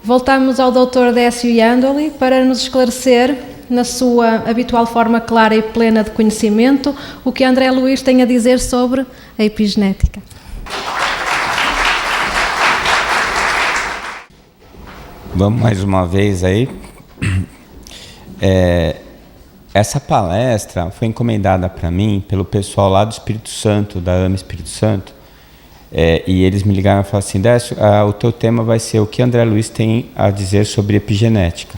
Voltamos ao Dr. Décio Iandoli para nos esclarecer, na sua habitual forma clara e plena de conhecimento, o que André Luiz tem a dizer sobre a epigenética. Vamos mais uma vez aí. Essa palestra foi encomendada para mim pelo pessoal lá do Espírito Santo, da AMA Espírito Santo, e eles me ligaram e falaram assim: Décio, o teu tema vai ser o que André Luiz tem a dizer sobre epigenética.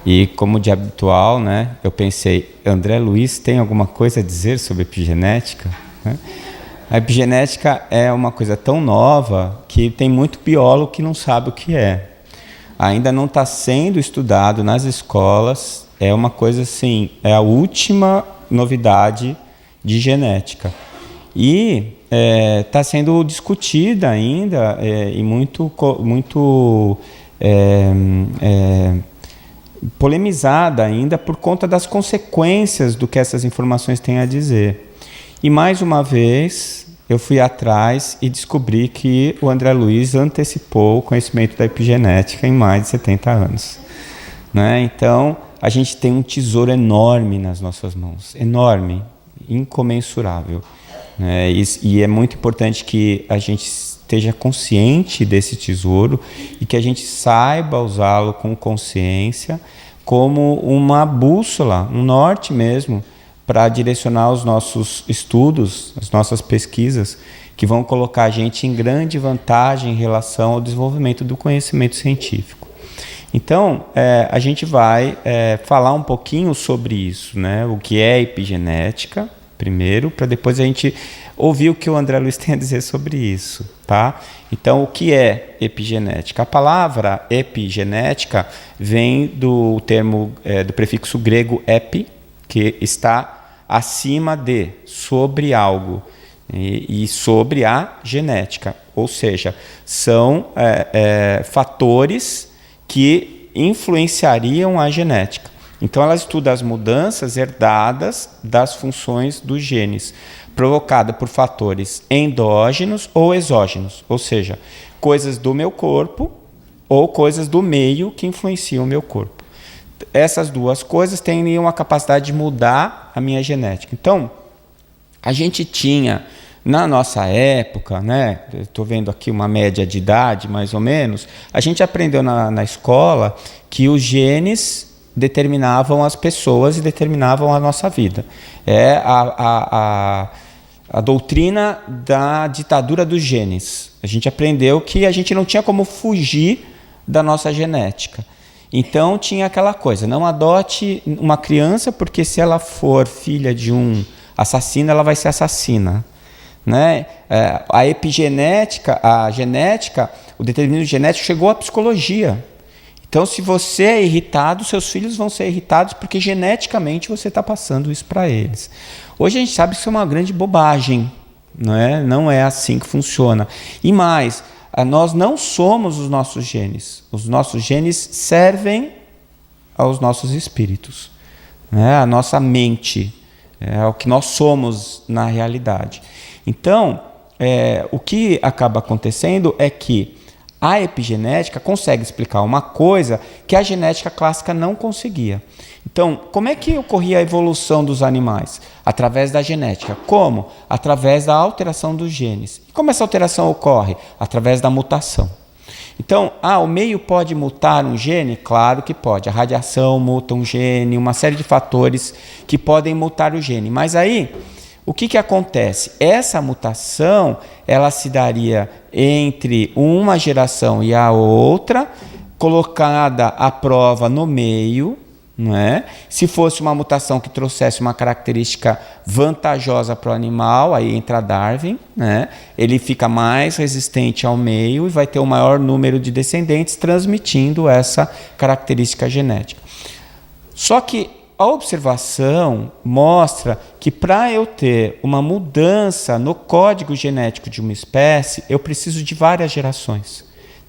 E como de habitual, né, eu pensei, André Luiz tem alguma coisa a dizer sobre epigenética? A epigenética é uma coisa tão nova que tem muito biólogo que não sabe o que é. Ainda não está sendo estudado nas escolas, é uma coisa assim, é a última novidade de genética. E está sendo discutida ainda e muito polemizada ainda por conta das consequências do que essas informações têm a dizer. E mais uma vez eu fui atrás e descobri que o André Luiz antecipou o conhecimento da epigenética em mais de 70 anos. Né? Então, a gente tem um tesouro enorme nas nossas mãos, enorme, incomensurável. Né? E é muito importante que a gente esteja consciente desse tesouro e que a gente saiba usá-lo com consciência como uma bússola, um norte mesmo, para direcionar os nossos estudos, as nossas pesquisas, que vão colocar a gente em grande vantagem em relação ao desenvolvimento do conhecimento científico. Então, a gente vai falar um pouquinho sobre isso, né? O que é epigenética, primeiro, para depois a gente ouvir o que o André Luiz tem a dizer sobre isso, tá? Então, o que é epigenética? A palavra epigenética vem do termo, do prefixo grego epi, que está acima de, sobre algo, e sobre a genética, ou seja, são fatores que influenciariam a genética. Então ela estuda as mudanças herdadas das funções dos genes, provocada por fatores endógenos ou exógenos, ou seja, coisas do meu corpo ou coisas do meio que influenciam o meu corpo. Essas duas coisas têm uma capacidade de mudar a minha genética. Então, a gente tinha, na nossa época, né, estou vendo aqui uma média de idade, mais ou menos, a gente aprendeu na escola que os genes determinavam as pessoas e determinavam a nossa vida. É a doutrina da ditadura dos genes. A gente aprendeu que a gente não tinha como fugir da nossa genética. Então tinha aquela coisa, não adote uma criança porque se ela for filha de um assassino, ela vai ser assassina. Né? A epigenética, a genética, o determinismo genético chegou à psicologia. Então se você é irritado, seus filhos vão ser irritados porque geneticamente você está passando isso para eles. Hoje a gente sabe que isso é uma grande bobagem, não é assim que funciona. E mais, nós não somos os nossos genes. Os nossos genes servem aos nossos espíritos. A nossa mente é o que nós somos na realidade. Então, o que acaba acontecendo é que a epigenética consegue explicar uma coisa que a genética clássica não conseguia. Então, como é que ocorria a evolução dos animais? Através da genética. Como? Através da alteração dos genes. E como essa alteração ocorre? Através da mutação. Então, o meio pode mutar um gene? Claro que pode. A radiação muta um gene, uma série de fatores que podem mutar o gene. Mas aí, o que acontece? Essa mutação, ela se daria entre uma geração e a outra, colocada à prova no meio, não é? Se fosse uma mutação que trouxesse uma característica vantajosa para o animal, aí entra Darwin, né? Ele fica mais resistente ao meio e vai ter um maior número de descendentes transmitindo essa característica genética. Só que a observação mostra que para eu ter uma mudança no código genético de uma espécie, eu preciso de várias gerações.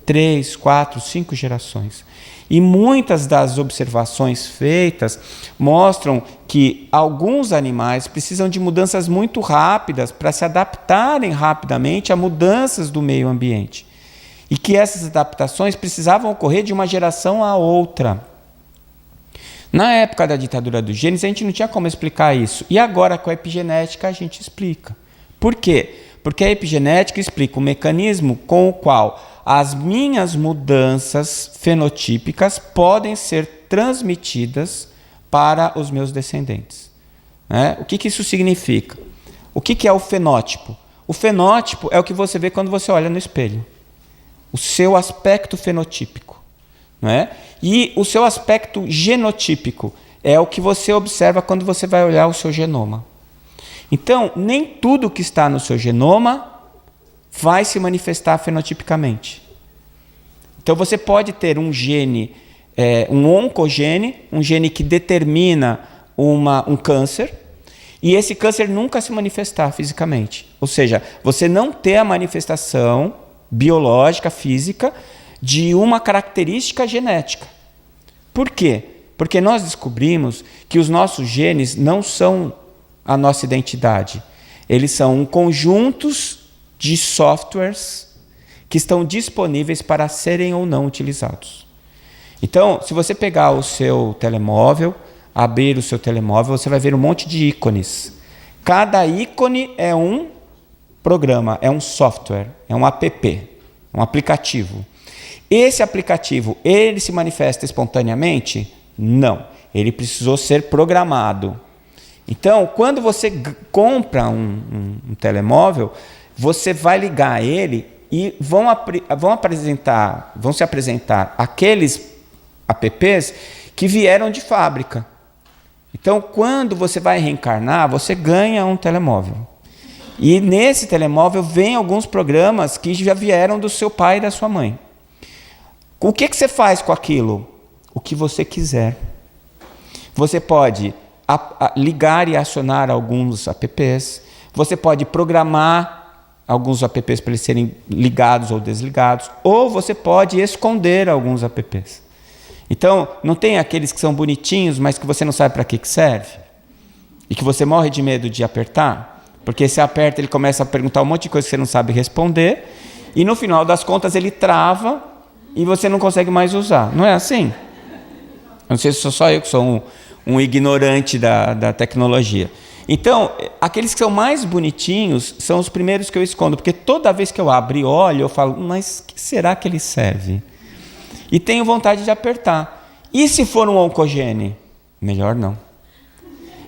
3, 4, 5 gerações. E muitas das observações feitas mostram que alguns animais precisam de mudanças muito rápidas para se adaptarem rapidamente a mudanças do meio ambiente. E que essas adaptações precisavam ocorrer de uma geração a outra. Na época da ditadura dos genes, a gente não tinha como explicar isso. E agora, com a epigenética, a gente explica. Por quê? Porque a epigenética explica o mecanismo com o qual as minhas mudanças fenotípicas podem ser transmitidas para os meus descendentes. O que isso significa? O que é o fenótipo? O fenótipo é o que você vê quando você olha no espelho. O seu aspecto fenotípico. E o seu aspecto genotípico é o que você observa quando você vai olhar o seu genoma. Então, nem tudo que está no seu genoma vai se manifestar fenotipicamente. Então, você pode ter um gene, um oncogene, um gene que determina um câncer, e esse câncer nunca se manifestar fisicamente. Ou seja, você não ter a manifestação biológica, física, de uma característica genética. Por quê? Porque nós descobrimos que os nossos genes não são a nossa identidade. Eles são conjuntos de softwares que estão disponíveis para serem ou não utilizados. Então, se você pegar o seu telemóvel, abrir o seu telemóvel, você vai ver um monte de ícones. Cada ícone é um programa, é um software, é um app, um aplicativo. Esse aplicativo, ele se manifesta espontaneamente? Não. Ele precisou ser programado. Então, quando você compra um telemóvel, você vai ligar ele e vão se apresentar aqueles apps que vieram de fábrica. Então, quando você vai reencarnar, você ganha um telemóvel. E nesse telemóvel vem alguns programas que já vieram do seu pai e da sua mãe. O que você faz com aquilo? O que você quiser. Você pode ligar e acionar alguns apps. Você pode programar alguns apps para eles serem ligados ou desligados. Ou você pode esconder alguns apps. Então, não tem aqueles que são bonitinhos, mas que você não sabe para que serve? E que você morre de medo de apertar? Porque se aperta, ele começa a perguntar um monte de coisa que você não sabe responder. E no final das contas, ele trava e você não consegue mais usar. Não é assim? Não sei se sou só eu que sou um ignorante da tecnologia. Então, aqueles que são mais bonitinhos são os primeiros que eu escondo, porque toda vez que eu abro e olho, eu falo, mas que será que ele serve? E tenho vontade de apertar. E se for um oncogene? Melhor não.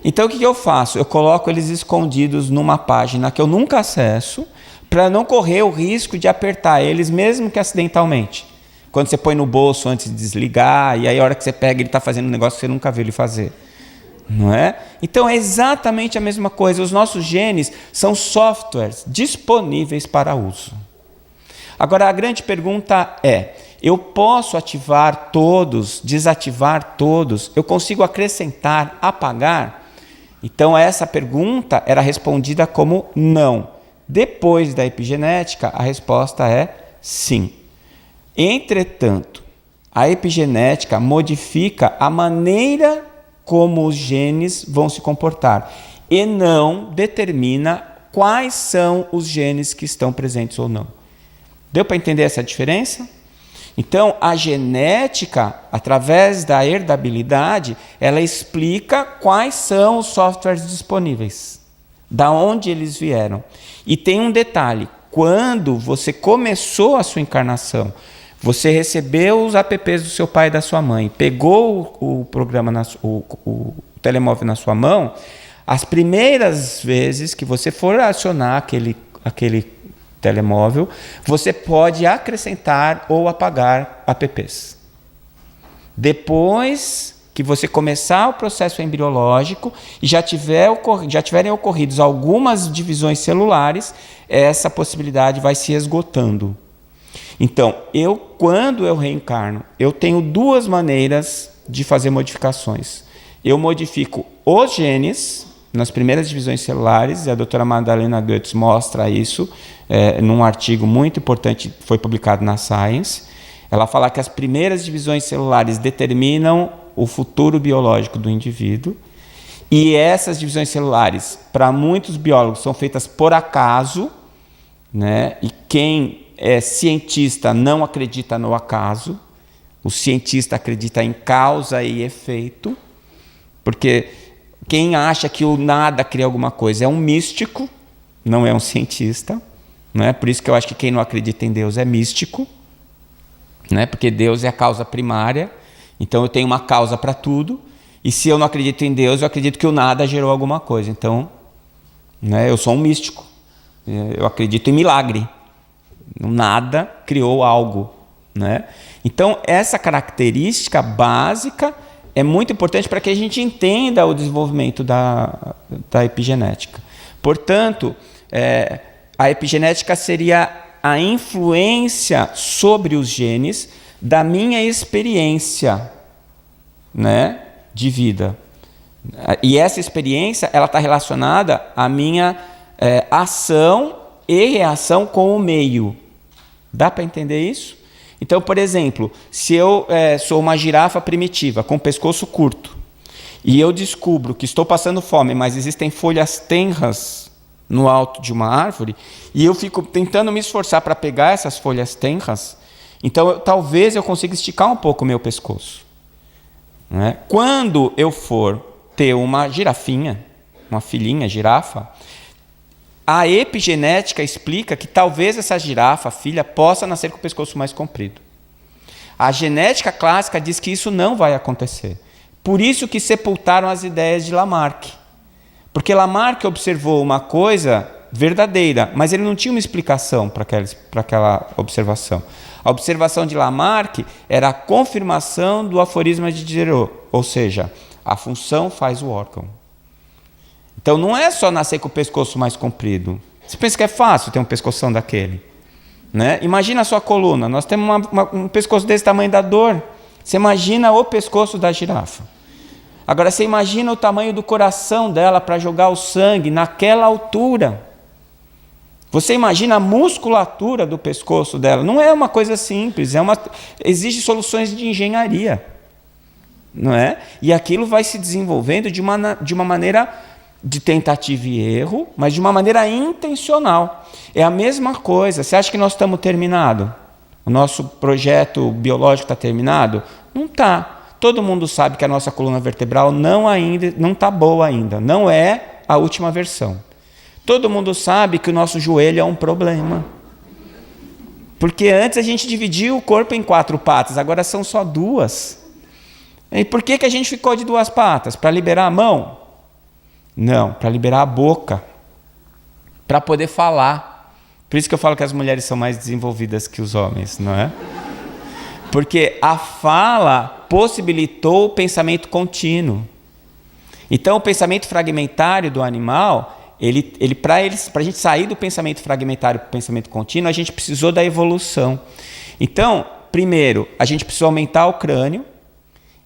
Então, o que eu faço? Eu coloco eles escondidos numa página que eu nunca acesso, para não correr o risco de apertar eles, mesmo que acidentalmente. Quando você põe no bolso antes de desligar, e aí a hora que você pega, ele está fazendo um negócio que você nunca viu ele fazer. Não é? Então é exatamente a mesma coisa. Os nossos genes são softwares disponíveis para uso. Agora, a grande pergunta é, eu posso ativar todos, desativar todos? Eu consigo acrescentar, apagar? Então essa pergunta era respondida como não. Depois da epigenética, a resposta é sim. Entretanto, a epigenética modifica a maneira como os genes vão se comportar e não determina quais são os genes que estão presentes ou não. Deu para entender essa diferença? Então, a genética, através da herdabilidade, ela explica quais são os softwares disponíveis, da onde eles vieram. E tem um detalhe, quando você começou a sua encarnação, você recebeu os apps do seu pai e da sua mãe, pegou o programa, o telemóvel na sua mão, as primeiras vezes que você for acionar aquele telemóvel, você pode acrescentar ou apagar apps. Depois que você começar o processo embriológico e já tiverem ocorrido algumas divisões celulares, essa possibilidade vai se esgotando. Então, quando eu reencarno, eu tenho duas maneiras de fazer modificações. Eu modifico os genes nas primeiras divisões celulares, e a doutora Madalena Goetz mostra isso num artigo muito importante que foi publicado na Science. Ela fala que as primeiras divisões celulares determinam o futuro biológico do indivíduo, e essas divisões celulares, para muitos biólogos, são feitas por acaso, né? E quem cientista não acredita no acaso, o cientista acredita em causa e efeito, porque quem acha que o nada cria alguma coisa é um místico, não é um cientista, né? Por isso que eu acho que quem não acredita em Deus é místico, né? Porque Deus é a causa primária, então eu tenho uma causa para tudo, e se eu não acredito em Deus, eu acredito que o nada gerou alguma coisa, então, né, eu sou um místico, eu acredito em milagre, o nada criou algo, né? Então essa característica básica é muito importante para que a gente entenda o desenvolvimento da epigenética. Portanto, a epigenética seria a influência sobre os genes da minha experiência, né, de vida. E essa experiência ela está relacionada à minha ação e reação com o meio. Dá para entender isso? Então, por exemplo, se eu sou uma girafa primitiva com pescoço curto e eu descubro que estou passando fome, mas existem folhas tenras no alto de uma árvore e eu fico tentando me esforçar para pegar essas folhas tenras, então talvez eu consiga esticar um pouco o meu pescoço, né? Quando eu for ter uma girafinha, uma filhinha girafa, a epigenética explica que talvez essa girafa, filha, possa nascer com o pescoço mais comprido. A genética clássica diz que isso não vai acontecer. Por isso que sepultaram as ideias de Lamarck. Porque Lamarck observou uma coisa verdadeira, mas ele não tinha uma explicação para aquela observação. A observação de Lamarck era a confirmação do aforisma de Diderot, ou seja, a função faz o órgão. Então não é só nascer com o pescoço mais comprido. Você pensa que é fácil ter um pescoção daquele, né? Imagina a sua coluna. Nós temos um pescoço desse tamanho da dor. Você imagina o pescoço da girafa. Agora você imagina o tamanho do coração dela para jogar o sangue naquela altura. Você imagina a musculatura do pescoço dela. Não é uma coisa simples, exige soluções de engenharia, não é? E aquilo vai se desenvolvendo de uma maneira de tentativa e erro, mas de uma maneira intencional. É a mesma coisa. Você acha que nós estamos terminados? O nosso projeto biológico está terminado? Não está. Todo mundo sabe que a nossa coluna vertebral não está boa ainda. Não é a última versão. Todo mundo sabe que o nosso joelho é um problema. Porque antes a gente dividia o corpo em 4 patas, agora são só 2. E por que a gente ficou de 2 patas? Para liberar a mão? Não, para liberar a boca, para poder falar. Por isso que eu falo que as mulheres são mais desenvolvidas que os homens, não é? Porque a fala possibilitou o pensamento contínuo. Então, o pensamento fragmentário do animal, para a gente sair do pensamento fragmentário para o pensamento contínuo, a gente precisou da evolução. Então, primeiro, a gente precisou aumentar o crânio,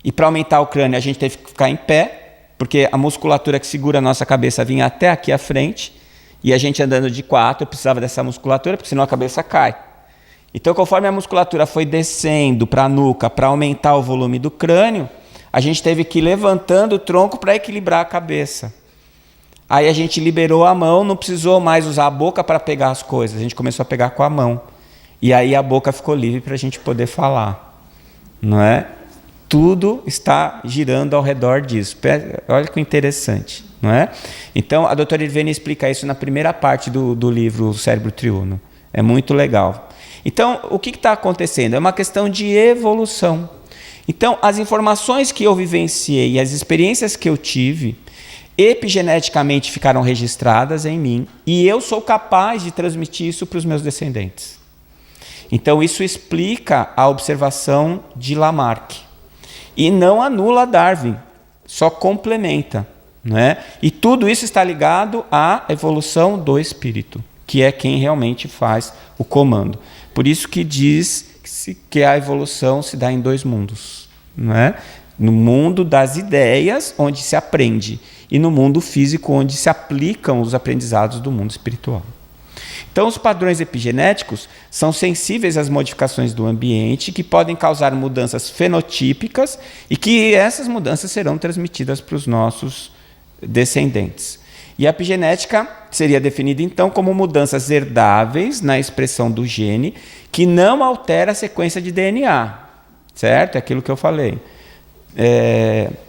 e para aumentar o crânio a gente teve que ficar em pé, porque a musculatura que segura a nossa cabeça vinha até aqui à frente, e a gente andando de 4 precisava dessa musculatura, porque senão a cabeça cai. Então, conforme a musculatura foi descendo para a nuca, para aumentar o volume do crânio, a gente teve que ir levantando o tronco para equilibrar a cabeça. Aí a gente liberou a mão, não precisou mais usar a boca para pegar as coisas, a gente começou a pegar com a mão. E aí a boca ficou livre para a gente poder falar, não é? Tudo está girando ao redor disso. Olha que interessante, não é? Então, a doutora Irvine explica isso na primeira parte do livro O Cérebro Triuno. É muito legal. Então, o que está acontecendo? É uma questão de evolução. Então, as informações que eu vivenciei e as experiências que eu tive, epigeneticamente ficaram registradas em mim, e eu sou capaz de transmitir isso para os meus descendentes. Então, isso explica a observação de Lamarck. E não anula Darwin, só complementa, não é? E tudo isso está ligado à evolução do espírito, que é quem realmente faz o comando. Por isso que diz que a evolução se dá em 2 mundos, não é? No mundo das ideias, onde se aprende, e no mundo físico, onde se aplicam os aprendizados do mundo espiritual. Então, os padrões epigenéticos são sensíveis às modificações do ambiente, que podem causar mudanças fenotípicas e que essas mudanças serão transmitidas para os nossos descendentes. E a epigenética seria definida, então, como mudanças herdáveis na expressão do gene que não altera a sequência de DNA, certo? É aquilo que eu falei.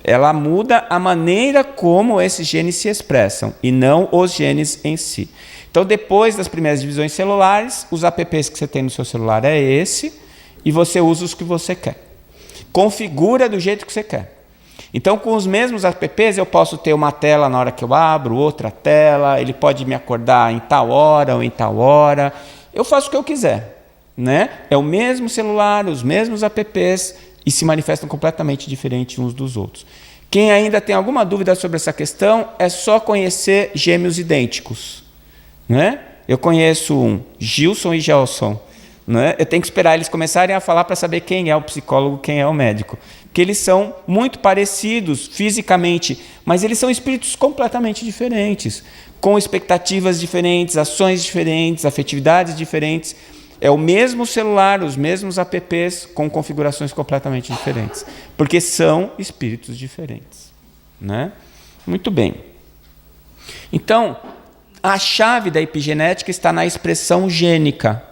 Ela muda a maneira como esses genes se expressam e não os genes em si. Então, depois das primeiras divisões celulares, os apps que você tem no seu celular é esse e você usa os que você quer. Configura do jeito que você quer. Então, com os mesmos apps, eu posso ter uma tela na hora que eu abro, outra tela, ele pode me acordar em tal hora ou em tal hora. Eu faço o que eu quiser, né? É o mesmo celular, os mesmos apps e se manifestam completamente diferentes uns dos outros. Quem ainda tem alguma dúvida sobre essa questão, é só conhecer gêmeos idênticos, né? Eu conheço um, Gilson e Gelson. Né? Eu tenho que esperar eles começarem a falar para saber quem é o psicólogo, quem é o médico. Porque eles são muito parecidos fisicamente, mas eles são espíritos completamente diferentes, com expectativas diferentes, ações diferentes, afetividades diferentes. É o mesmo celular, os mesmos apps, com configurações completamente diferentes, porque são espíritos diferentes. Né? Muito bem. Então, a chave da epigenética está na expressão gênica.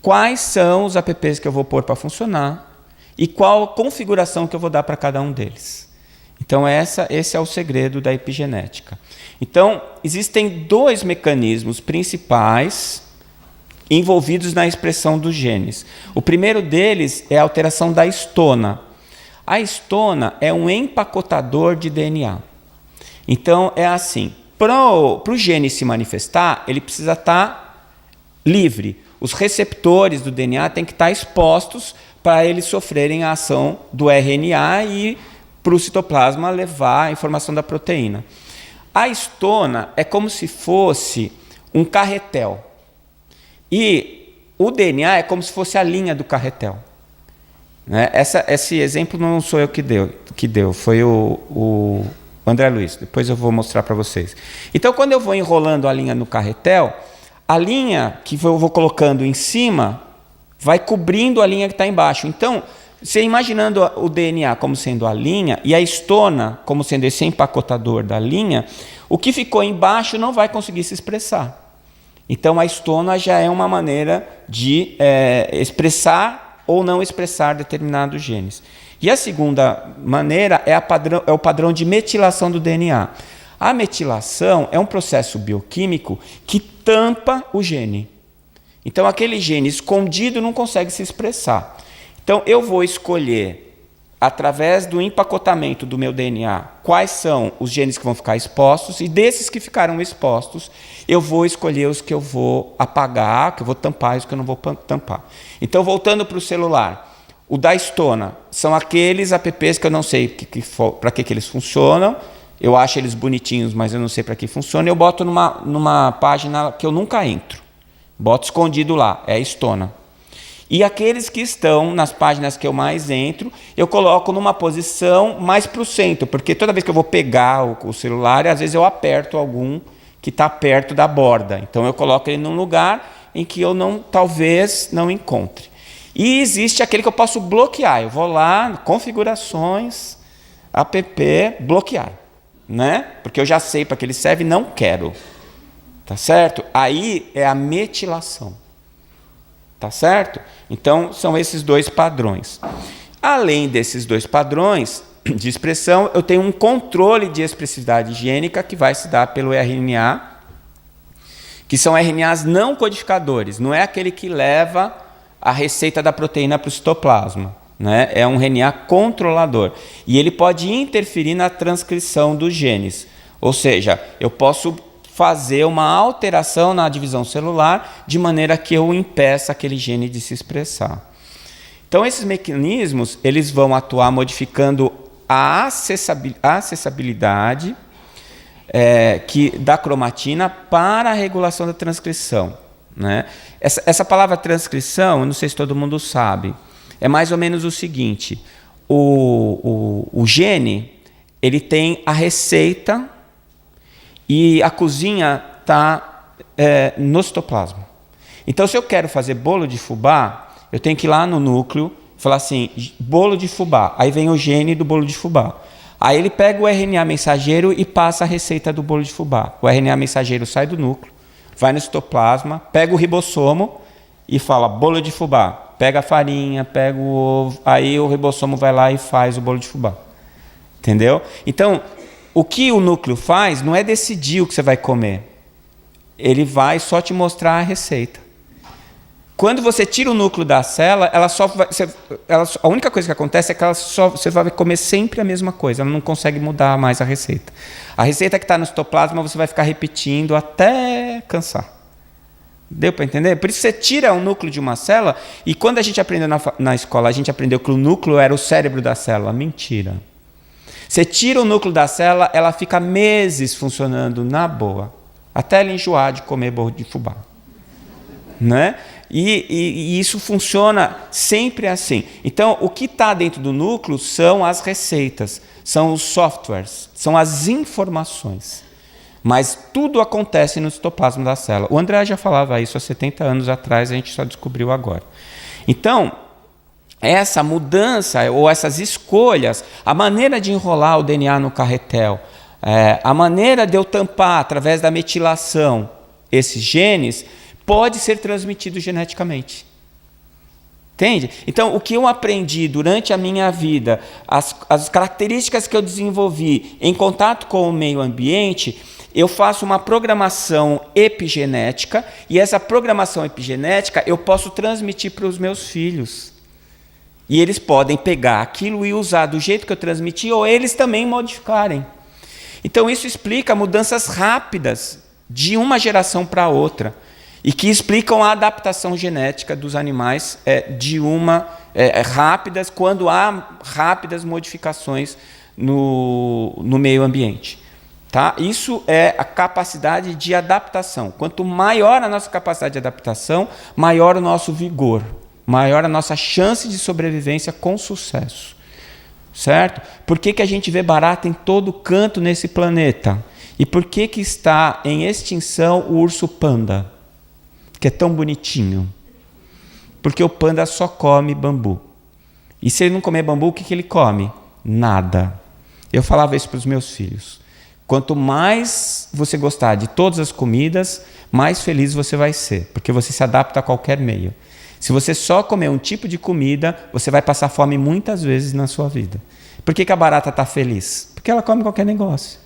Quais são os apps que eu vou pôr para funcionar e qual a configuração que eu vou dar para cada um deles. Então, esse é o segredo da epigenética. Então, existem dois mecanismos principais envolvidos na expressão dos genes. O primeiro deles é a alteração da histona. A histona é um empacotador de DNA. Então, é assim, para o gene se manifestar, ele precisa estar livre. Os receptores do DNA têm que estar expostos para eles sofrerem a ação do RNA e para o citoplasma levar a informação da proteína. A histona é como se fosse um carretel. E o DNA é como se fosse a linha do carretel. Né? Esse exemplo não sou eu que deu, foi o André Luiz. Depois eu vou mostrar para vocês. Então, quando eu vou enrolando a linha no carretel, a linha que eu vou colocando em cima vai cobrindo a linha que está embaixo. Então, você imaginando o DNA como sendo a linha e a histona como sendo esse empacotador da linha, o que ficou embaixo não vai conseguir se expressar. Então, a histona já é uma maneira de expressar ou não expressar determinados genes. E a segunda maneira é o padrão de metilação do DNA. A metilação é um processo bioquímico que tampa o gene. Então, aquele gene escondido não consegue se expressar. Então, eu vou escolher, através do empacotamento do meu DNA, quais são os genes que vão ficar expostos, e desses que ficaram expostos, eu vou escolher os que eu vou apagar, que eu vou tampar e os que eu não vou tampar. Então, voltando para o celular, o da histona são aqueles apps que eu não sei para que eles funcionam. Eu acho eles bonitinhos, mas eu não sei para que funciona. Eu boto numa página que eu nunca entro. Boto escondido lá, é a histona. E aqueles que estão nas páginas que eu mais entro, eu coloco numa posição mais para o centro, porque toda vez que eu vou pegar o celular, às vezes eu aperto algum que está perto da borda. Então eu coloco ele num lugar em que eu talvez não encontre. E existe aquele que eu posso bloquear. Eu vou lá, configurações, app, bloquear. Né? Porque eu já sei para que ele serve, não quero. Tá certo? Aí é a metilação. Tá certo? Então, são esses dois padrões. Além desses dois padrões de expressão, eu tenho um controle de expressividade gênica que vai se dar pelo RNA, que são RNAs não codificadores. Não é aquele que leva a receita da proteína para o citoplasma. Né? É um RNA controlador. E ele pode interferir na transcrição dos genes. Ou seja, eu posso fazer uma alteração na divisão celular de maneira que eu impeça aquele gene de se expressar. Então, esses mecanismos eles vão atuar modificando a acessibilidade da cromatina para a regulação da transcrição. Né? Essa palavra transcrição, eu não sei se todo mundo sabe, é mais ou menos o seguinte: o gene ele tem a receita e a cozinha está no citoplasma. Então, se eu quero fazer bolo de fubá, eu tenho que ir lá no núcleo e falar assim, bolo de fubá. Aí vem o gene do bolo de fubá. Aí ele pega o RNA mensageiro e passa a receita do bolo de fubá. O RNA mensageiro sai do núcleo, vai no citoplasma, pega o ribossomo e fala bolo de fubá. Pega a farinha, pega o ovo, aí o ribossomo vai lá e faz o bolo de fubá. Entendeu? Então, o que o núcleo faz não é decidir o que você vai comer. Ele vai só te mostrar a receita. Quando você tira o núcleo da célula, a única coisa que acontece é que você vai comer sempre a mesma coisa. Ela não consegue mudar mais a receita. A receita que está no citoplasma você vai ficar repetindo até cansar. Deu para entender? Por isso você tira o núcleo de uma célula, e quando a gente aprendeu na escola, a gente aprendeu que o núcleo era o cérebro da célula. Mentira. Você tira o núcleo da célula, ela fica meses funcionando na boa, até ela enjoar de comer bolo de fubá. Né? E isso funciona sempre assim. Então, o que está dentro do núcleo são as receitas, são os softwares, são as informações. Mas tudo acontece no citoplasma da célula. O André já falava isso há 70 anos atrás, a gente só descobriu agora. Então, essa mudança ou essas escolhas, a maneira de enrolar o DNA no carretel, a maneira de eu tampar através da metilação esses genes, pode ser transmitido geneticamente. Entende? Então, o que eu aprendi durante a minha vida, as características que eu desenvolvi em contato com o meio ambiente, eu faço uma programação epigenética, e essa programação epigenética eu posso transmitir para os meus filhos. E eles podem pegar aquilo e usar do jeito que eu transmiti, ou eles também modificarem. Então, isso explica mudanças rápidas de uma geração para outra, e que explicam a adaptação genética dos animais rápidas, quando há rápidas modificações no meio ambiente. Tá? Isso é a capacidade de adaptação. Quanto maior a nossa capacidade de adaptação, maior o nosso vigor, maior a nossa chance de sobrevivência com sucesso. Certo? Por que a gente vê barata em todo canto nesse planeta? E por que está em extinção o urso panda? Que é tão bonitinho. Porque o panda só come bambu. E se ele não comer bambu, o que ele come? Nada. Eu falava isso para os meus filhos. Quanto mais você gostar de todas as comidas, mais feliz você vai ser, porque você se adapta a qualquer meio. Se você só comer um tipo de comida, você vai passar fome muitas vezes na sua vida. Por que a barata está feliz? Porque ela come qualquer negócio.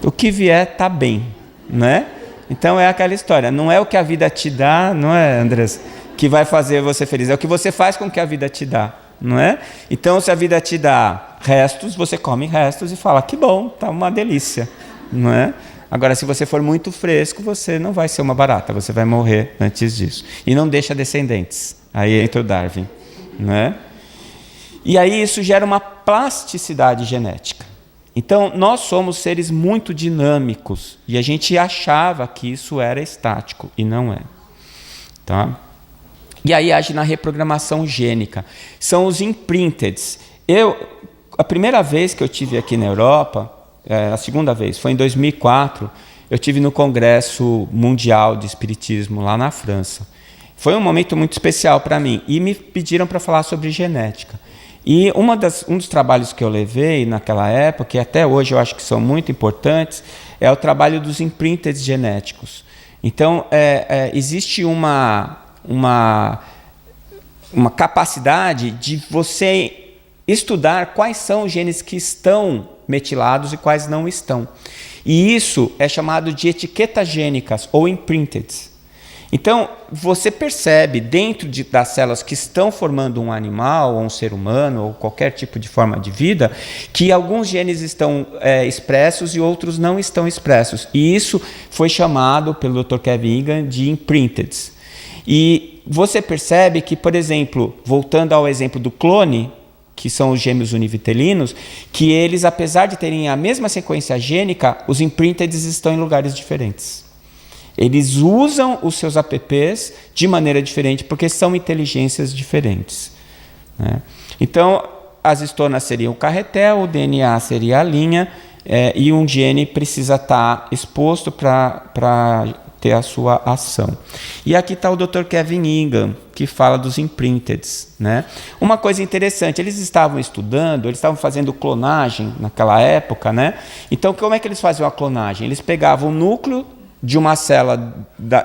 O que vier está bem, né? Então é aquela história, não é o que a vida te dá, não é, Andrés, que vai fazer você feliz, é o que você faz com que a vida te dá, não é? Então, se a vida te dá restos, você come restos e fala, que bom, tá uma delícia, não é? Agora, se você for muito fresco, você não vai ser uma barata, você vai morrer antes disso. E não deixa descendentes, aí entra o Darwin, não é? E aí isso gera uma plasticidade genética. Então, nós somos seres muito dinâmicos, e a gente achava que isso era estático, e não é. Tá? E aí age na reprogramação gênica. São os imprinteds. A primeira vez que eu estive aqui na Europa, a segunda vez, foi em 2004, eu estive no Congresso Mundial de Espiritismo, lá na França. Foi um momento muito especial para mim, e me pediram para falar sobre genética. E um dos trabalhos que eu levei naquela época, e até hoje eu acho que são muito importantes, é o trabalho dos imprints genéticos. Então, existe uma capacidade de você estudar quais são os genes que estão metilados e quais não estão. E isso é chamado de etiquetas gênicas ou imprinted. Então, você percebe dentro das células que estão formando um animal, ou um ser humano, ou qualquer tipo de forma de vida, que alguns genes estão expressos e outros não estão expressos. E isso foi chamado pelo Dr. Kevin Egan de imprinted. E você percebe que, por exemplo, voltando ao exemplo do clone, que são os gêmeos univitelinos, que eles, apesar de terem a mesma sequência gênica, os imprinted estão em lugares diferentes. Eles usam os seus apps de maneira diferente, porque são inteligências diferentes. Né? Então, as histonas seriam o carretel, o DNA seria a linha, e um gene precisa estar exposto para ter a sua ação. E aqui está o Dr. Kevin Egan, que fala dos imprinteds, né? Uma coisa interessante, eles estavam fazendo clonagem naquela época, né? Então, como é que eles faziam a clonagem? Eles pegavam o núcleo de uma célula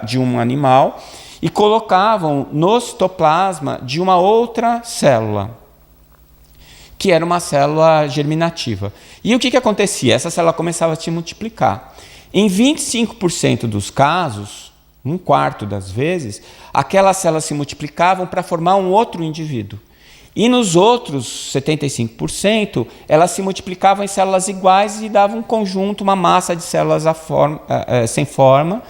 de um animal e colocavam no citoplasma de uma outra célula, que era uma célula germinativa. E o que acontecia? Essa célula começava a se multiplicar. Em 25% dos casos, 1/4 das vezes, aquelas células se multiplicavam para formar um outro indivíduo. E nos outros 75%, elas se multiplicavam em células iguais e davam um conjunto, uma massa de células sem forma,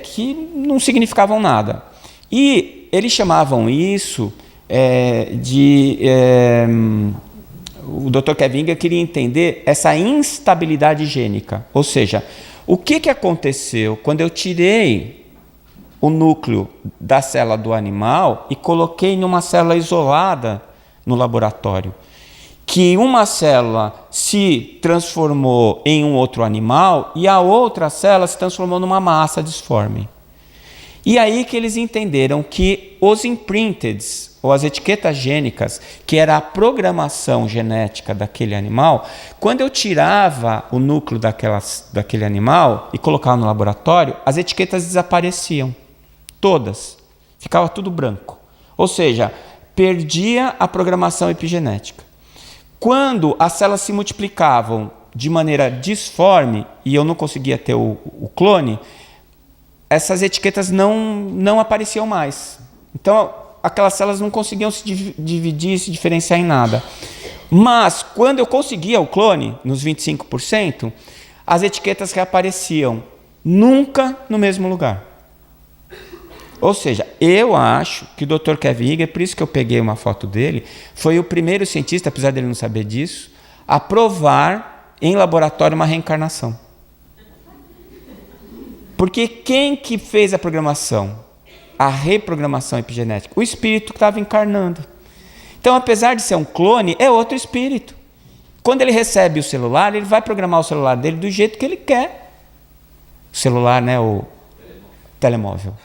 que não significavam nada. E eles chamavam isso o Dr. Kevinga queria entender essa instabilidade gênica. Ou seja, o que aconteceu quando eu tirei o núcleo da célula do animal e coloquei em uma célula isolada no laboratório? Que uma célula se transformou em um outro animal e a outra célula se transformou numa massa disforme. E aí que eles entenderam que os imprinteds, ou as etiquetas gênicas, que era a programação genética daquele animal, quando eu tirava o núcleo daquele animal e colocava no laboratório, as etiquetas desapareciam. Todas. Ficava tudo branco. Ou seja, perdia a programação epigenética. Quando as células se multiplicavam de maneira disforme e eu não conseguia ter o clone, essas etiquetas não apareciam mais. Então, aquelas células não conseguiam se dividir, se diferenciar em nada. Mas, quando eu conseguia o clone, nos 25%, as etiquetas reapareciam, nunca no mesmo lugar. Ou seja, eu acho que o Dr. Kevinga, por isso que eu peguei uma foto dele, foi o primeiro cientista, apesar dele não saber disso, a provar em laboratório uma reencarnação. Porque quem que fez a programação? A reprogramação epigenética? O espírito que estava encarnando. Então, apesar de ser um clone, é outro espírito. Quando ele recebe o celular, ele vai programar o celular dele do jeito que ele quer. O celular, né? O telemóvel.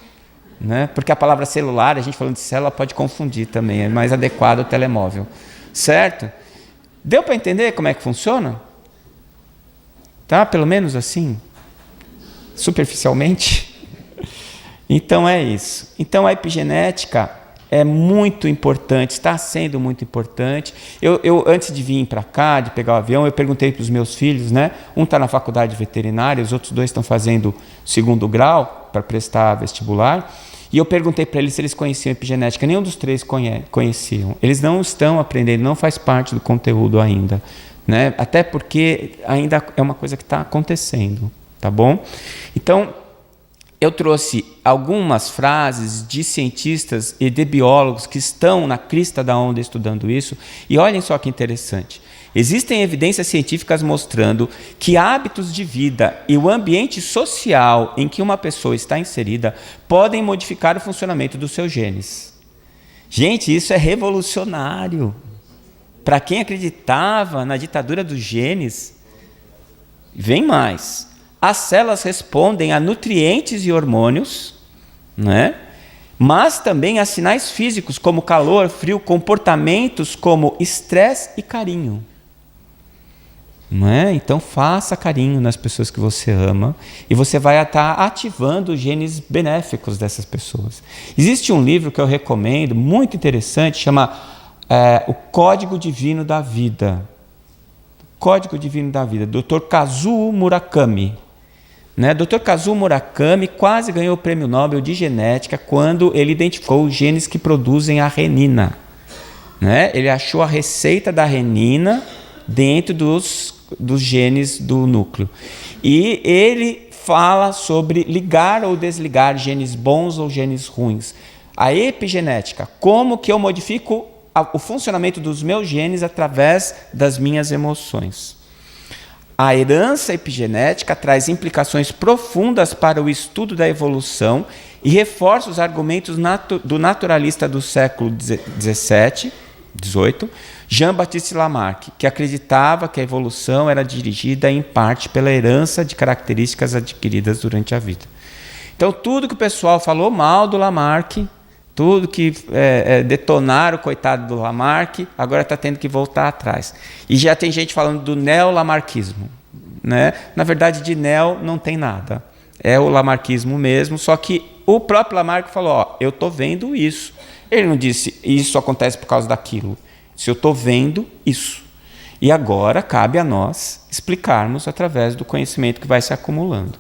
Né? Porque a palavra celular, a gente falando de célula, pode confundir também. É mais adequado o telemóvel. Certo? Deu para entender como é que funciona? Tá? Pelo menos assim? Superficialmente? Então é isso. Então a epigenética é muito importante, está sendo muito importante. Eu antes de vir para cá, de pegar o avião, eu perguntei para os meus filhos, né? Um está na faculdade veterinária, os outros 2 estão fazendo 2º grau para prestar vestibular. E eu perguntei para eles se eles conheciam epigenética. Nenhum dos 3 conheciam. Eles não estão aprendendo, não faz parte do conteúdo ainda, né? Até porque ainda é uma coisa que está acontecendo. Tá bom? Então, eu trouxe algumas frases de cientistas e de biólogos que estão na crista da onda estudando isso. E olhem só que interessante. Existem evidências científicas mostrando que hábitos de vida e o ambiente social em que uma pessoa está inserida podem modificar o funcionamento dos seus genes. Gente, isso é revolucionário. Para quem acreditava na ditadura dos genes, vem mais. As células respondem a nutrientes e hormônios, né? Mas também a sinais físicos como calor, frio, comportamentos como estresse e carinho. Não é? Então faça carinho nas pessoas que você ama e você vai estar ativando os genes benéficos dessas pessoas. Existe um livro que eu recomendo, muito interessante, chama O Código Divino da Vida. Código Divino da Vida, Dr. Kazuo Murakami. Né? Dr. Kazuo Murakami quase ganhou o prêmio Nobel de Genética quando ele identificou os genes que produzem a renina. Né? Ele achou a receita da renina dentro dos genes do núcleo. E ele fala sobre ligar ou desligar genes bons ou genes ruins. A epigenética, como que eu modifico o funcionamento dos meus genes através das minhas emoções. A herança epigenética traz implicações profundas para o estudo da evolução e reforça os argumentos do naturalista do século XVII, Jean-Baptiste Lamarck, que acreditava que a evolução era dirigida em parte pela herança de características adquiridas durante a vida. Então, tudo que o pessoal falou mal do Lamarck, Tudo que detonaram o coitado do Lamarck, agora está tendo que voltar atrás. E já tem gente falando do neo-lamarquismo, né? Na verdade, de neo não tem nada. É o lamarquismo mesmo, só que o próprio Lamarck falou, ó, eu estou vendo isso. Ele não disse, isso acontece por causa daquilo. Se eu estou vendo isso. E agora cabe a nós explicarmos através do conhecimento que vai se acumulando.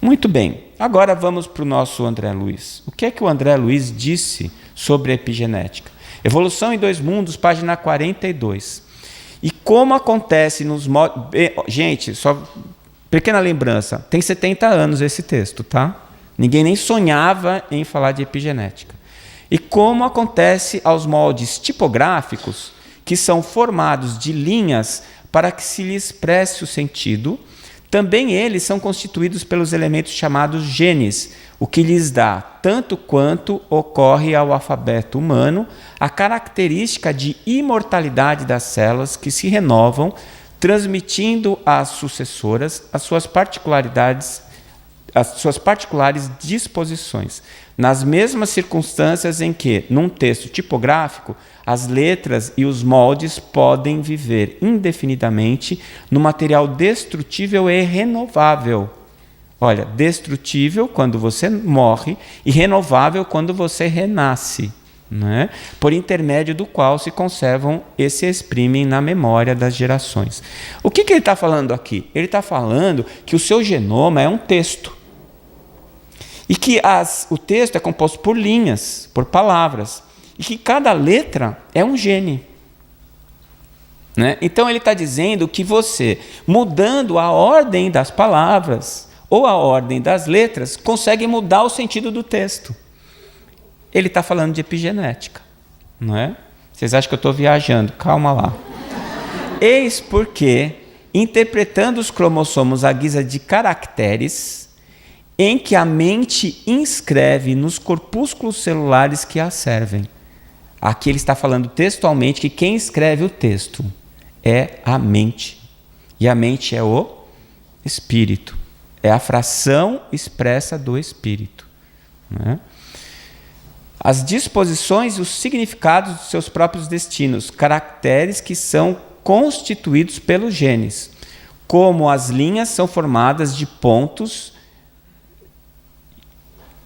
Muito bem, agora vamos para o nosso André Luiz. O que é que o André Luiz disse sobre a epigenética? Evolução em Dois Mundos, página 42. E como acontece nos modos... Gente, só pequena lembrança, tem 70 anos esse texto, tá? Ninguém nem sonhava em falar de epigenética. E como acontece aos moldes tipográficos, que são formados de linhas para que se lhe expresse o sentido, também eles são constituídos pelos elementos chamados genes, o que lhes dá, tanto quanto ocorre ao alfabeto humano, a característica de imortalidade das células que se renovam, transmitindo às sucessoras as suas particulares disposições, nas mesmas circunstâncias em que, num texto tipográfico, as letras e os moldes podem viver indefinidamente no material destrutível e renovável. Olha, destrutível quando você morre e renovável quando você renasce, né? Por intermédio do qual se conservam e se exprimem na memória das gerações. O que ele está falando aqui? Ele está falando que o seu genoma é um texto. E que o texto é composto por linhas, por palavras. E que cada letra é um gene. Né? Então ele está dizendo que você, mudando a ordem das palavras ou a ordem das letras, consegue mudar o sentido do texto. Ele está falando de epigenética. Não é? Vocês acham que eu estou viajando? Calma lá. Eis porque, interpretando os cromossomos à guisa de caracteres, em que a mente inscreve nos corpúsculos celulares que a servem. Aqui ele está falando textualmente que quem escreve o texto é a mente. E a mente é o espírito. É a fração expressa do espírito. Né? As disposições e os significados dos seus próprios destinos, caracteres que são constituídos pelos genes. Como as linhas são formadas de pontos,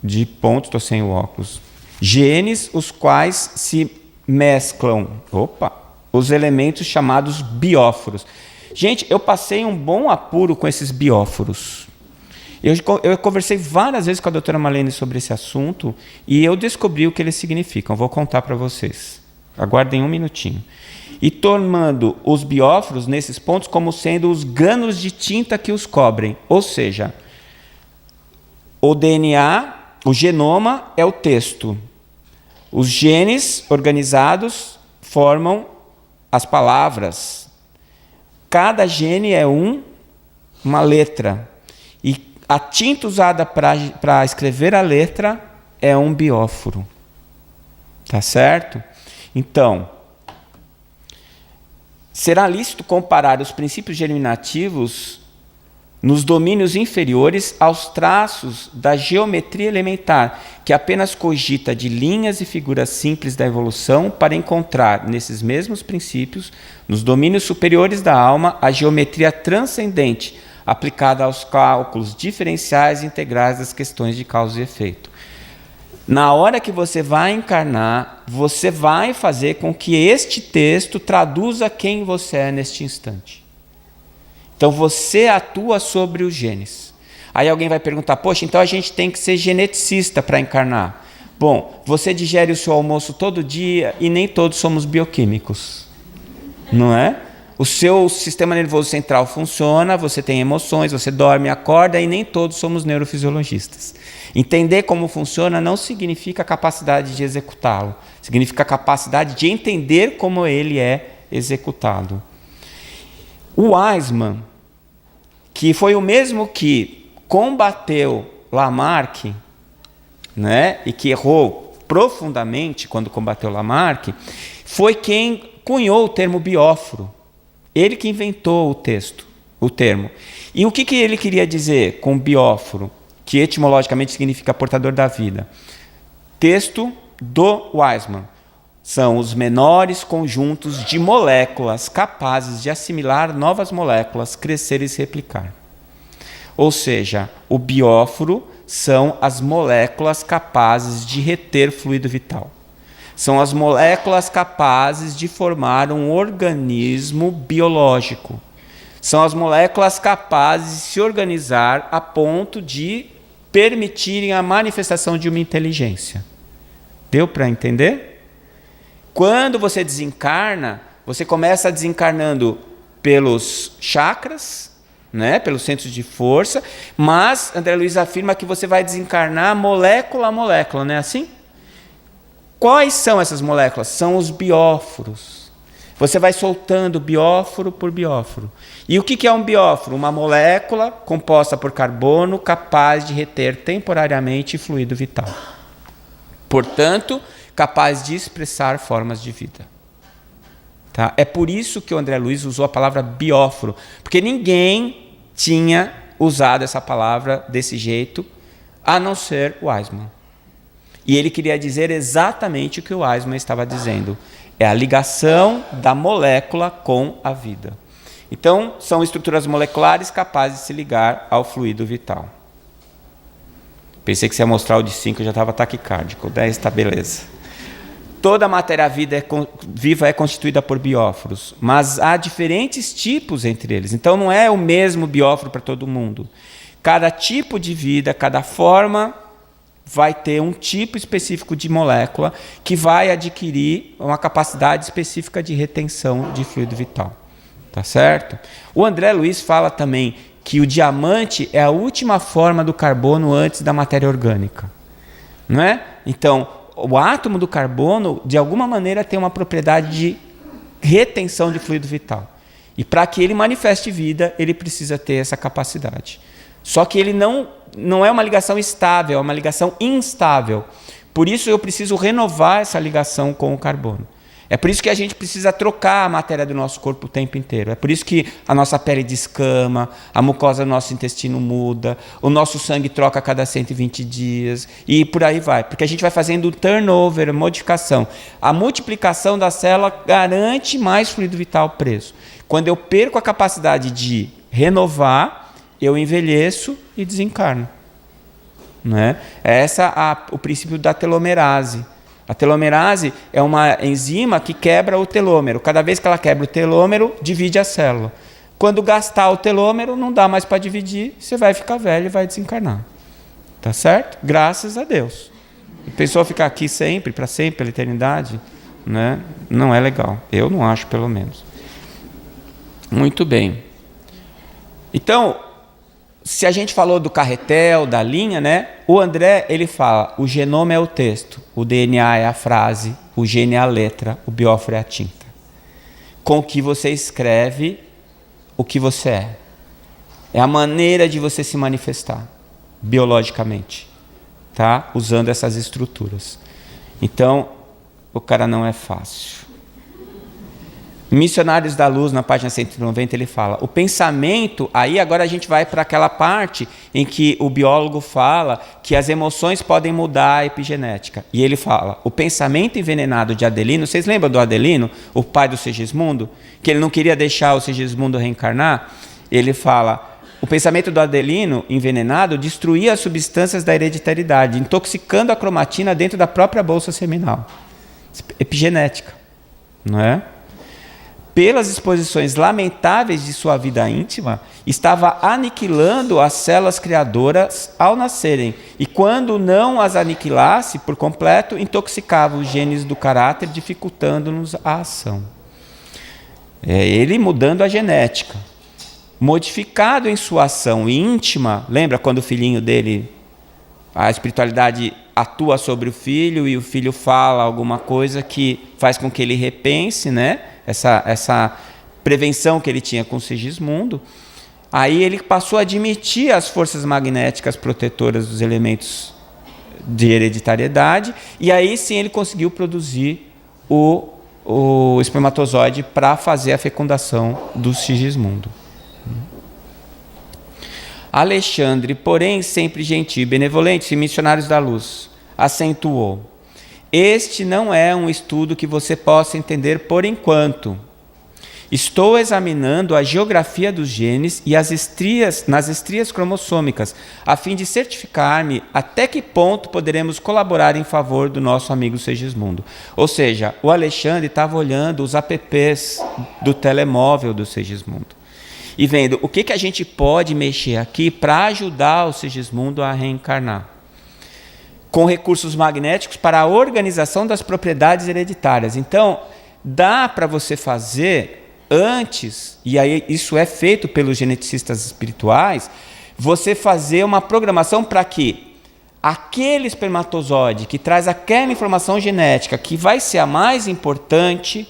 estou sem o óculos, genes, os quais se mesclam, os elementos chamados bióforos. Gente, eu passei um bom apuro com esses bióforos. Eu conversei várias vezes com a doutora Marlene sobre esse assunto e eu descobri o que eles significam. Vou contar para vocês. Aguardem um minutinho. E tomando os bióforos nesses pontos como sendo os grânulos de tinta que os cobrem. Ou seja, o DNA... O genoma é o texto. Os genes organizados formam as palavras. Cada gene é uma letra. E a tinta usada para escrever a letra é um bióforo. Tá certo? Então, será lícito comparar os princípios germinativos nos domínios inferiores aos traços da geometria elementar, que apenas cogita de linhas e figuras simples da evolução para encontrar, nesses mesmos princípios, nos domínios superiores da alma, a geometria transcendente, aplicada aos cálculos diferenciais e integrais das questões de causa e efeito. Na hora que você vai encarnar, você vai fazer com que este texto traduza quem você é neste instante. Então você atua sobre os genes. Aí alguém vai perguntar, poxa, então a gente tem que ser geneticista para encarnar. Bom, você digere o seu almoço todo dia e nem todos somos bioquímicos. Não é? O seu sistema nervoso central funciona, você tem emoções, você dorme, acorda e nem todos somos neurofisiologistas. Entender como funciona não significa capacidade de executá-lo. Significa capacidade de entender como ele é executado. O Weismann, que foi o mesmo que combateu Lamarck, né, e que errou profundamente quando combateu Lamarck, foi quem cunhou o termo bióforo. Ele que inventou o termo. E o que ele queria dizer com bióforo, que etimologicamente significa portador da vida? Texto do Weismann são os menores conjuntos de moléculas capazes de assimilar novas moléculas, crescer e se replicar. Ou seja, o bióforo são as moléculas capazes de reter fluido vital. São as moléculas capazes de formar um organismo biológico. São as moléculas capazes de se organizar a ponto de permitirem a manifestação de uma inteligência. Deu para entender? Quando você desencarna, você começa desencarnando pelos chakras, né, pelos centros de força, mas André Luiz afirma que você vai desencarnar molécula a molécula, não é assim? Quais são essas moléculas? São os bióforos. Você vai soltando bióforo por bióforo. E o que é um bióforo? Uma molécula composta por carbono capaz de reter temporariamente fluido vital. Portanto, capaz de expressar formas de vida. Tá? É por isso que o André Luiz usou a palavra bióforo, porque ninguém tinha usado essa palavra desse jeito, a não ser o Weismann. E ele queria dizer exatamente o que o Weismann estava dizendo. É a ligação da molécula com a vida. Então, são estruturas moleculares capazes de se ligar ao fluido vital. Pensei que você ia mostrar o de 5, eu já estava taquicárdico. O 10 está beleza. Toda a matéria viva é constituída por bióforos, mas há diferentes tipos entre eles. Então, não é o mesmo bióforo para todo mundo. Cada tipo de vida, cada forma vai ter um tipo específico de molécula que vai adquirir uma capacidade específica de retenção de fluido vital. Tá certo? O André Luiz fala também que o diamante é a última forma do carbono antes da matéria orgânica. Não é? Então, o átomo do carbono, de alguma maneira, tem uma propriedade de retenção de fluido vital. E para que ele manifeste vida, ele precisa ter essa capacidade. Só que ele não é uma ligação estável, é uma ligação instável. Por isso eu preciso renovar essa ligação com o carbono. É por isso que a gente precisa trocar a matéria do nosso corpo o tempo inteiro. É por isso que a nossa pele descama, a mucosa do nosso intestino muda, o nosso sangue troca a cada 120 dias e por aí vai. Porque a gente vai fazendo turnover, modificação. A multiplicação da célula garante mais fluido vital preso. Quando eu perco a capacidade de renovar, eu envelheço e desencarno. Não é? Esse é o princípio da telomerase. A telomerase é uma enzima que quebra o telômero. Cada vez que ela quebra o telômero, divide a célula. Quando gastar o telômero, não dá mais para dividir, você vai ficar velho e vai desencarnar. Tá certo? Graças a Deus. A pessoa ficar aqui sempre, para sempre, pela eternidade, né? Não é legal. Eu não acho, pelo menos. Muito bem. Então, se a gente falou do carretel, da linha, né? O André, ele fala, o genoma é o texto, o DNA é a frase, o gene é a letra, o bióforo é a tinta. Com que você escreve o que você é. É a maneira de você se manifestar, biologicamente, tá? Usando essas estruturas. Então, o cara não é fácil. Missionários da Luz, na página 190, ele fala, o pensamento, aí agora a gente vai para aquela parte em que o biólogo fala que as emoções podem mudar a epigenética. E ele fala, o pensamento envenenado de Adelino, vocês lembram do Adelino, o pai do Segismundo, que ele não queria deixar o Segismundo reencarnar? Ele fala, o pensamento do Adelino envenenado destruía as substâncias da hereditariedade, intoxicando a cromatina dentro da própria bolsa seminal. Epigenética, não é? Pelas exposições lamentáveis de sua vida íntima, estava aniquilando as células criadoras ao nascerem. E quando não as aniquilasse por completo, intoxicava os genes do caráter, dificultando-nos a ação. É ele mudando a genética. Modificado em sua ação íntima, lembra quando o filhinho dele, a espiritualidade atua sobre o filho e o filho fala alguma coisa que faz com que ele repense, né? Essa prevenção que ele tinha com o Segismundo, aí ele passou a admitir as forças magnéticas protetoras dos elementos de hereditariedade, e aí sim ele conseguiu produzir o espermatozoide para fazer a fecundação do Sigismundo. Alexandre, porém, sempre gentil e benevolente, missionários da luz, acentuou: Este não é um estudo que você possa entender por enquanto. Estou examinando a geografia dos genes e as estrias, nas estrias cromossômicas, a fim de certificar-me até que ponto poderemos colaborar em favor do nosso amigo Segismundo. Ou seja, o Alexandre estava olhando os apps do telemóvel do Segismundo e vendo o que a gente pode mexer aqui para ajudar o Segismundo a reencarnar, com recursos magnéticos para a organização das propriedades hereditárias. Então, dá para você fazer antes, e aí isso é feito pelos geneticistas espirituais, você fazer uma programação para que aquele espermatozoide que traz aquela informação genética que vai ser a mais importante,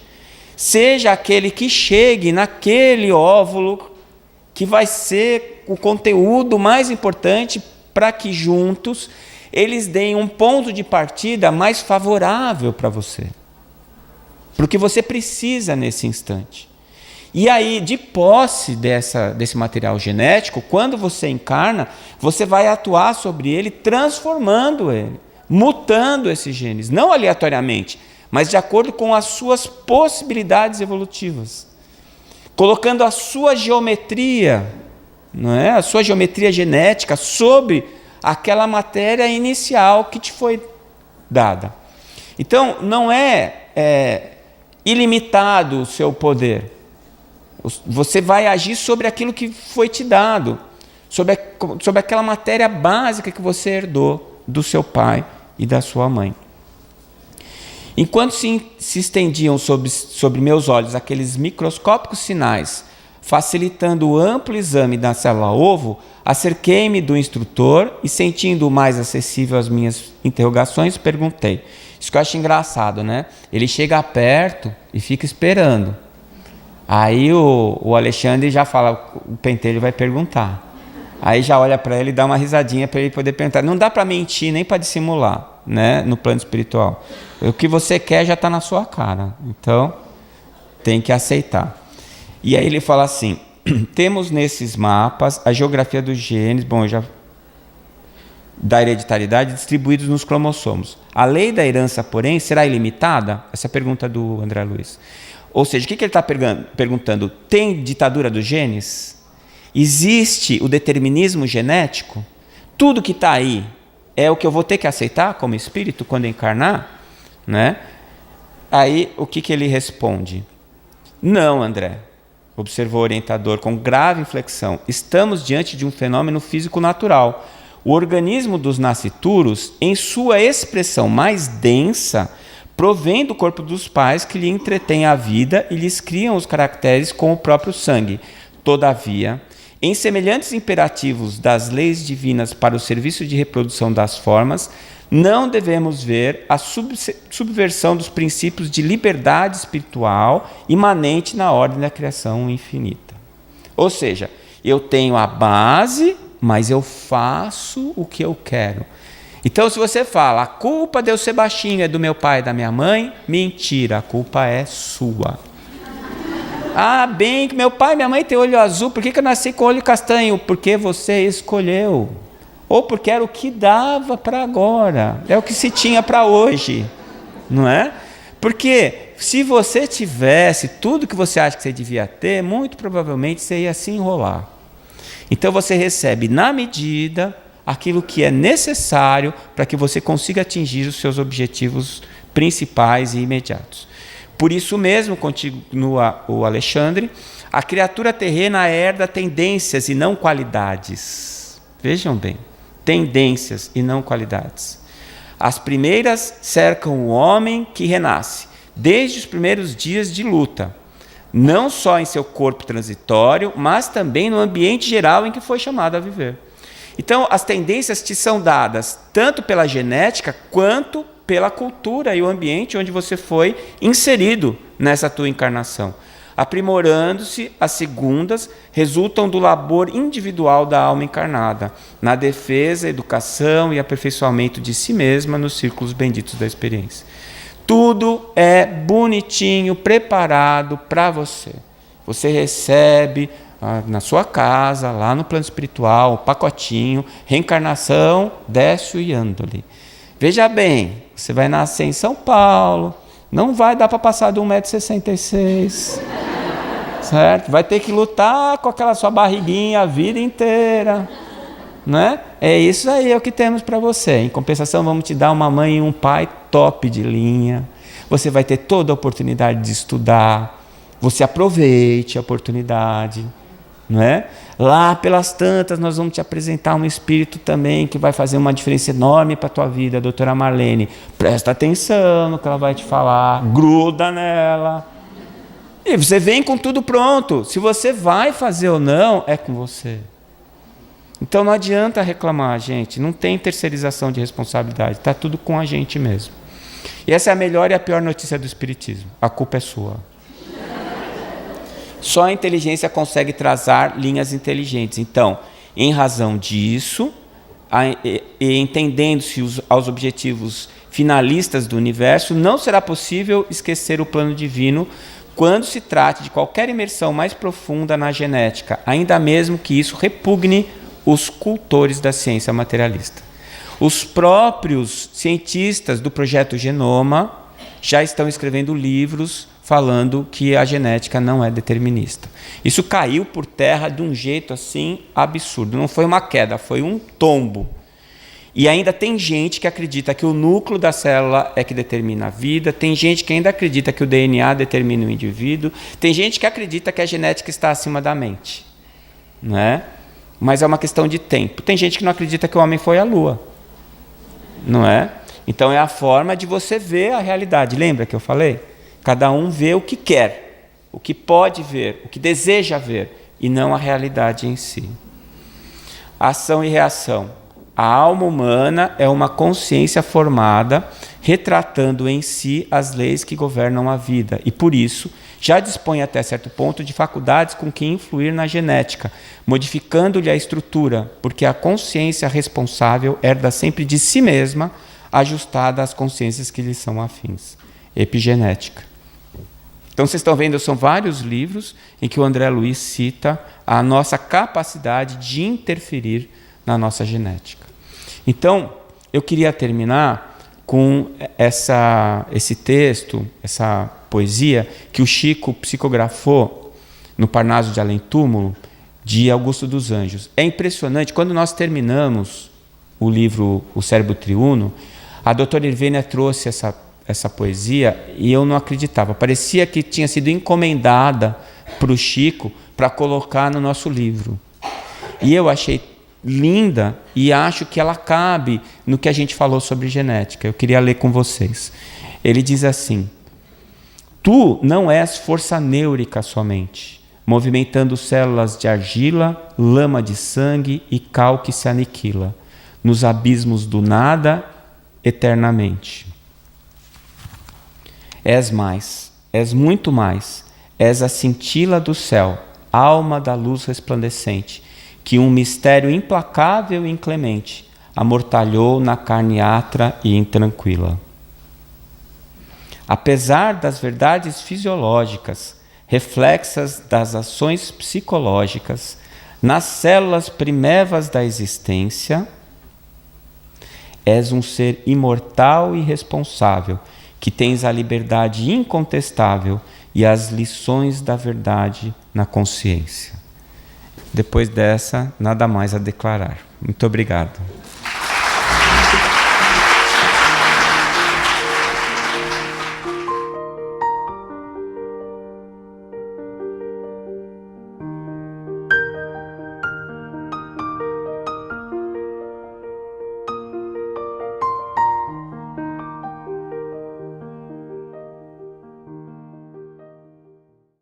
seja aquele que chegue naquele óvulo que vai ser o conteúdo mais importante, para que juntos eles deem um ponto de partida mais favorável para você, porque você precisa nesse instante. E aí, de posse desse material genético, quando você encarna, você vai atuar sobre ele, transformando ele, mutando esses genes, não aleatoriamente, mas de acordo com as suas possibilidades evolutivas, colocando a sua geometria, não é? A sua geometria genética sobre aquela matéria inicial que te foi dada. Então, não é ilimitado o seu poder. Você vai agir sobre aquilo que foi te dado, sobre aquela matéria básica que você herdou do seu pai e da sua mãe. Enquanto se estendiam sobre meus olhos aqueles microscópicos sinais, facilitando o amplo exame da célula-ovo, acerquei-me do instrutor e, sentindo-o mais acessível às minhas interrogações, perguntei. Isso que eu acho engraçado, né? Ele chega perto e fica esperando. Aí o Alexandre já fala, o pentelho vai perguntar. Aí já olha para ele e dá uma risadinha para ele poder perguntar. Não dá para mentir nem para dissimular, né, no plano espiritual. O que você quer já está na sua cara. Então, tem que aceitar. E aí ele fala assim, temos nesses mapas a geografia dos genes, da hereditariedade distribuídos nos cromossomos. A lei da herança, porém, será ilimitada? Essa é a pergunta do André Luiz. Ou seja, o que ele está perguntando? Tem ditadura dos genes? Existe o determinismo genético? Tudo que está aí é o que eu vou ter que aceitar como espírito quando encarnar? Né? Aí, o que ele responde? Não, André, observou o orientador com grave inflexão. Estamos diante de um fenômeno físico natural. O organismo dos nascituros, em sua expressão mais densa, provém do corpo dos pais que lhe entretêm a vida e lhes criam os caracteres com o próprio sangue. Todavia, em semelhantes imperativos das leis divinas para o serviço de reprodução das formas, não devemos ver a subversão dos princípios de liberdade espiritual imanente na ordem da criação infinita. Ou seja, eu tenho a base, mas eu faço o que eu quero. Então, se você fala, a culpa de eu ser baixinho é do meu pai e da minha mãe, mentira, a culpa é sua. Ah, bem que meu pai e minha mãe têm olho azul, por que eu nasci com olho castanho? Porque você escolheu. Ou porque era o que dava para agora, é o que se tinha para hoje, não é? Porque se você tivesse tudo que você acha que você devia ter, muito provavelmente você ia se enrolar. Então você recebe na medida aquilo que é necessário para que você consiga atingir os seus objetivos principais e imediatos. Por isso mesmo, continua o Alexandre, a criatura terrena herda tendências e não qualidades. Vejam bem, tendências e não qualidades. As primeiras cercam o homem que renasce, desde os primeiros dias de luta, não só em seu corpo transitório, mas também no ambiente geral em que foi chamado a viver. Então, as tendências te são dadas tanto pela genética quanto pela cultura e o ambiente onde você foi inserido nessa tua encarnação. Aprimorando-se, as segundas resultam do labor individual da alma encarnada, na defesa, educação e aperfeiçoamento de si mesma nos círculos benditos da experiência. Tudo é bonitinho, preparado para você. Você recebe na sua casa, lá no plano espiritual, o pacotinho, reencarnação, Décio e Andoli. Veja bem, você vai nascer em São Paulo, não vai dar para passar de 1,66 m, certo? Vai ter que lutar com aquela sua barriguinha a vida inteira, né? É isso aí, é o que temos para você. Em compensação, vamos te dar uma mãe e um pai top de linha. Você vai ter toda a oportunidade de estudar. Você aproveite a oportunidade, não é? Lá pelas tantas, nós vamos te apresentar um espírito também que vai fazer uma diferença enorme para a tua vida, a doutora Marlene. Presta atenção no que ela vai te falar, gruda nela. E você vem com tudo pronto. Se você vai fazer ou não, é com você. Então não adianta reclamar, gente. Não tem terceirização de responsabilidade. Está tudo com a gente mesmo. E essa é a melhor e a pior notícia do Espiritismo. A culpa é sua. Só a inteligência consegue traçar linhas inteligentes. Então, em razão disso, e entendendo-se aos objetivos finalistas do universo, não será possível esquecer o plano divino quando se trate de qualquer imersão mais profunda na genética, ainda mesmo que isso repugne os cultores da ciência materialista. Os próprios cientistas do projeto Genoma já estão escrevendo livros falando que a genética não é determinista. Isso caiu por terra de um jeito assim absurdo. Não foi uma queda, foi um tombo. E ainda tem gente que acredita que o núcleo da célula é que determina a vida, tem gente que ainda acredita que o DNA determina o indivíduo, tem gente que acredita que a genética está acima da mente, né? Mas é uma questão de tempo. Tem gente que não acredita que o homem foi à Lua, não é? Então é a forma de você ver a realidade. Lembra que eu falei? Cada um vê o que quer, o que pode ver, o que deseja ver, e não a realidade em si. Ação e reação. A alma humana é uma consciência formada, retratando em si as leis que governam a vida, e por isso já dispõe até certo ponto de faculdades com que influir na genética, modificando-lhe a estrutura, porque a consciência responsável herda sempre de si mesma, ajustada às consciências que lhe são afins. Epigenética. Então, vocês estão vendo, são vários livros em que o André Luiz cita a nossa capacidade de interferir na nossa genética. Então, eu queria terminar com esse texto, essa poesia, que o Chico psicografou no Parnaso de Além Túmulo, de Augusto dos Anjos. É impressionante, quando nós terminamos o livro O Cérebro Triuno, a doutora Irvênia trouxe essa poesia e eu não acreditava. Parecia que tinha sido encomendada para o Chico para colocar no nosso livro. E eu achei linda e acho que ela cabe no que a gente falou sobre genética. Eu queria ler com vocês. Ele diz assim: tu não és força nêurica somente, movimentando células de argila, lama de sangue e cal que se aniquila, nos abismos do nada eternamente. És mais, és muito mais, és a cintila do céu, alma da luz resplandecente, que um mistério implacável e inclemente amortalhou na carne atra e intranquila. Apesar das verdades fisiológicas, reflexas das ações psicológicas, nas células primevas da existência, és um ser imortal e responsável, que tens a liberdade incontestável e as lições da verdade na consciência. Depois dessa, nada mais a declarar. Muito obrigado.